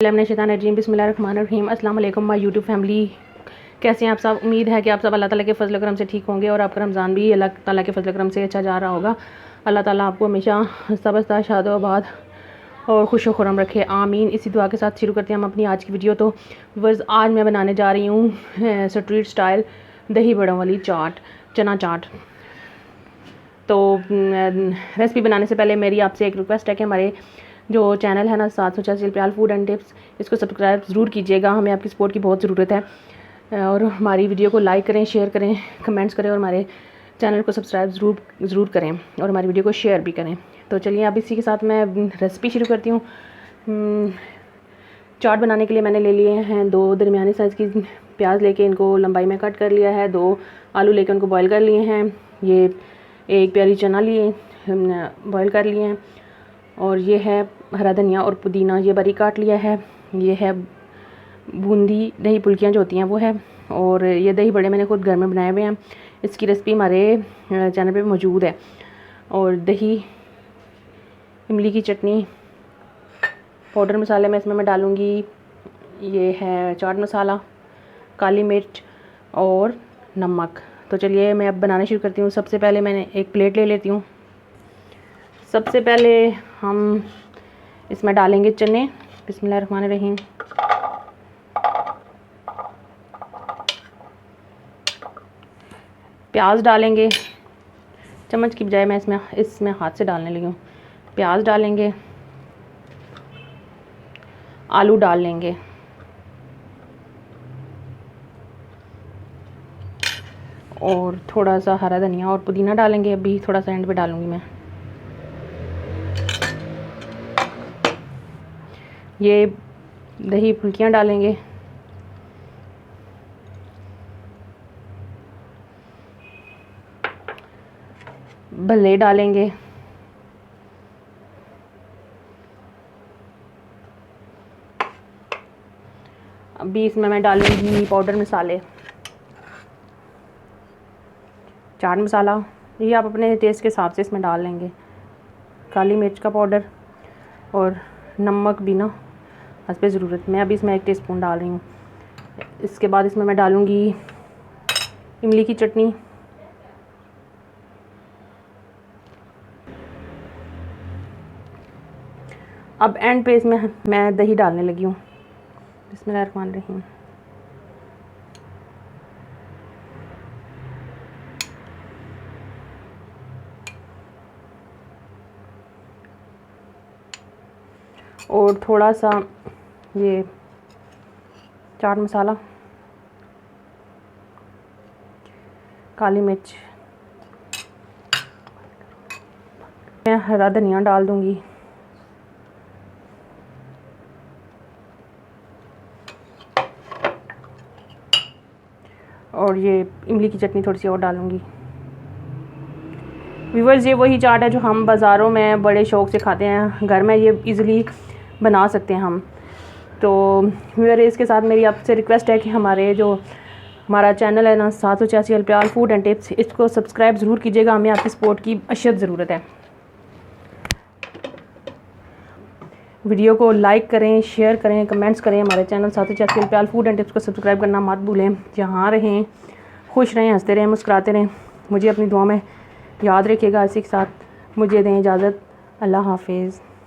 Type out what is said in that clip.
बिस्मिल्लाहिर्रहमानिर्रहीम। अस्सलाम वालेकुम माय यूट्यूब फैमिली। कैसे हैं आप सब? उम्मीद है कि आप सब अल्लाह ताला के फजल करम से ठीक होंगे और आपका रमज़ान भी अल्लाह ताला के फजल करम से अच्छा जा रहा होगा। अल्लाह ताला आपको हमेशा हंसता शादोबाद और खुश खुरम रखे, आमीन। इसी दुआ के साथ शुरू करते हैं हम अपनी आज की वीडियो। तो व्यूअर्स, आज मैं बनाने जा रही हूँ स्ट्रीट स्टाइल दही बड़ों वाली चाट, चना चाट। तो रेसिपी बनाने से पहले मेरी आपसे एक रिक्वेस्ट है कि हमारे जो चैनल है ना 786 प्याल फूड एंड टिप्स, इसको सब्सक्राइब ज़रूर कीजिएगा। हमें आपकी सपोर्ट की बहुत ज़रूरत है और हमारी वीडियो को लाइक करें, शेयर करें, कमेंट्स करें और हमारे चैनल को सब्सक्राइब ज़रूर करें और हमारी वीडियो को शेयर भी करें। तो चलिए अब इसी के साथ मैं रेसिपी शुरू करती हूँ। चाट बनाने के लिए मैंने ले लिए हैं 2 दरमियानी साइज़ की प्याज लेके इनको लंबाई में कट कर लिया है। 2 आलू लेके उनको बॉईल कर लिए हैं। ये एक प्याली चना लिए बॉईल कर लिए हैं और ये है हरा धनिया और पुदीना, ये बारीक काट लिया है। ये है बूंदी दही फुल्कियाँ जो होती हैं वो है, और ये दही बड़े मैंने खुद घर में बनाए हुए हैं। इसकी रेसिपी हमारे चैनल पे मौजूद है। और दही, इमली की चटनी, पाउडर मसाले में इसमें मैं डालूँगी, ये है चाट मसाला, काली मिर्च और नमक। तो चलिए मैं अब बनाना शुरू करती हूँ। सबसे पहले मैंने एक प्लेट ले लेती हूँ। सबसे पहले हम इसमें डालेंगे चने। बिस्मिल्लाहिर्रहमानिर्रहीम। प्याज डालेंगे, चम्मच की बजाय मैं इसमें हाथ से डालने लगी हूँ। प्याज डालेंगे, आलू डाल लेंगे और थोड़ा सा हरा धनिया और पुदीना डालेंगे। अभी थोड़ा सा एंड पे डालूंगी मैं। ये दही फुल्कियाँ डालेंगे, भल्ले डालेंगे, अभी इसमें मैं डालूंगी पाउडर मसाले, चाट मसाला, ये आप अपने टेस्ट के हिसाब से इसमें डाल लेंगे, काली मिर्च का पाउडर और नमक भी ना हस्बे ज़रूरत। मैं अभी इसमें 1 टीस्पून डाल रही हूँ। इसके बाद इसमें मैं डालूँगी इमली की चटनी, अब एंड पे इसमें मैं दही डालने लगी हूँ। बिस्मिल्लाहिर्रहमानिर्रहीम। और थोड़ा सा ये चाट मसाला, काली मिर्च, मैं हरा धनिया डाल दूंगी और ये इमली की चटनी थोड़ी सी और डालूंगी। व्यूअर्स, ये वही चाट है जो हम बाज़ारों में बड़े शौक़ से खाते हैं, घर में ये इजीली बना सकते हैं हम। तो व्यूअर्स, इसके साथ मेरी आपसे रिक्वेस्ट है कि हमारा चैनल है ना 786 अल्पियाल फूड एंड टिप्स, इसको सब्सक्राइब ज़रूर कीजिएगा। हमें आपकी सपोर्ट की अशद ज़रूरत है। वीडियो को लाइक करें, शेयर करें, कमेंट्स करें। हमारे चैनल 786 अल्पियाल फूड एंड टिप्स को सब्सक्राइब करना मत भूलें। जहाँ रहें खुश रहें, हंसते रहें, मुस्कुराते रहें। मुझे अपनी दुआ में याद रखिएगा। इसी के साथ मुझे दें इजाज़त। अल्लाह हाफिज़।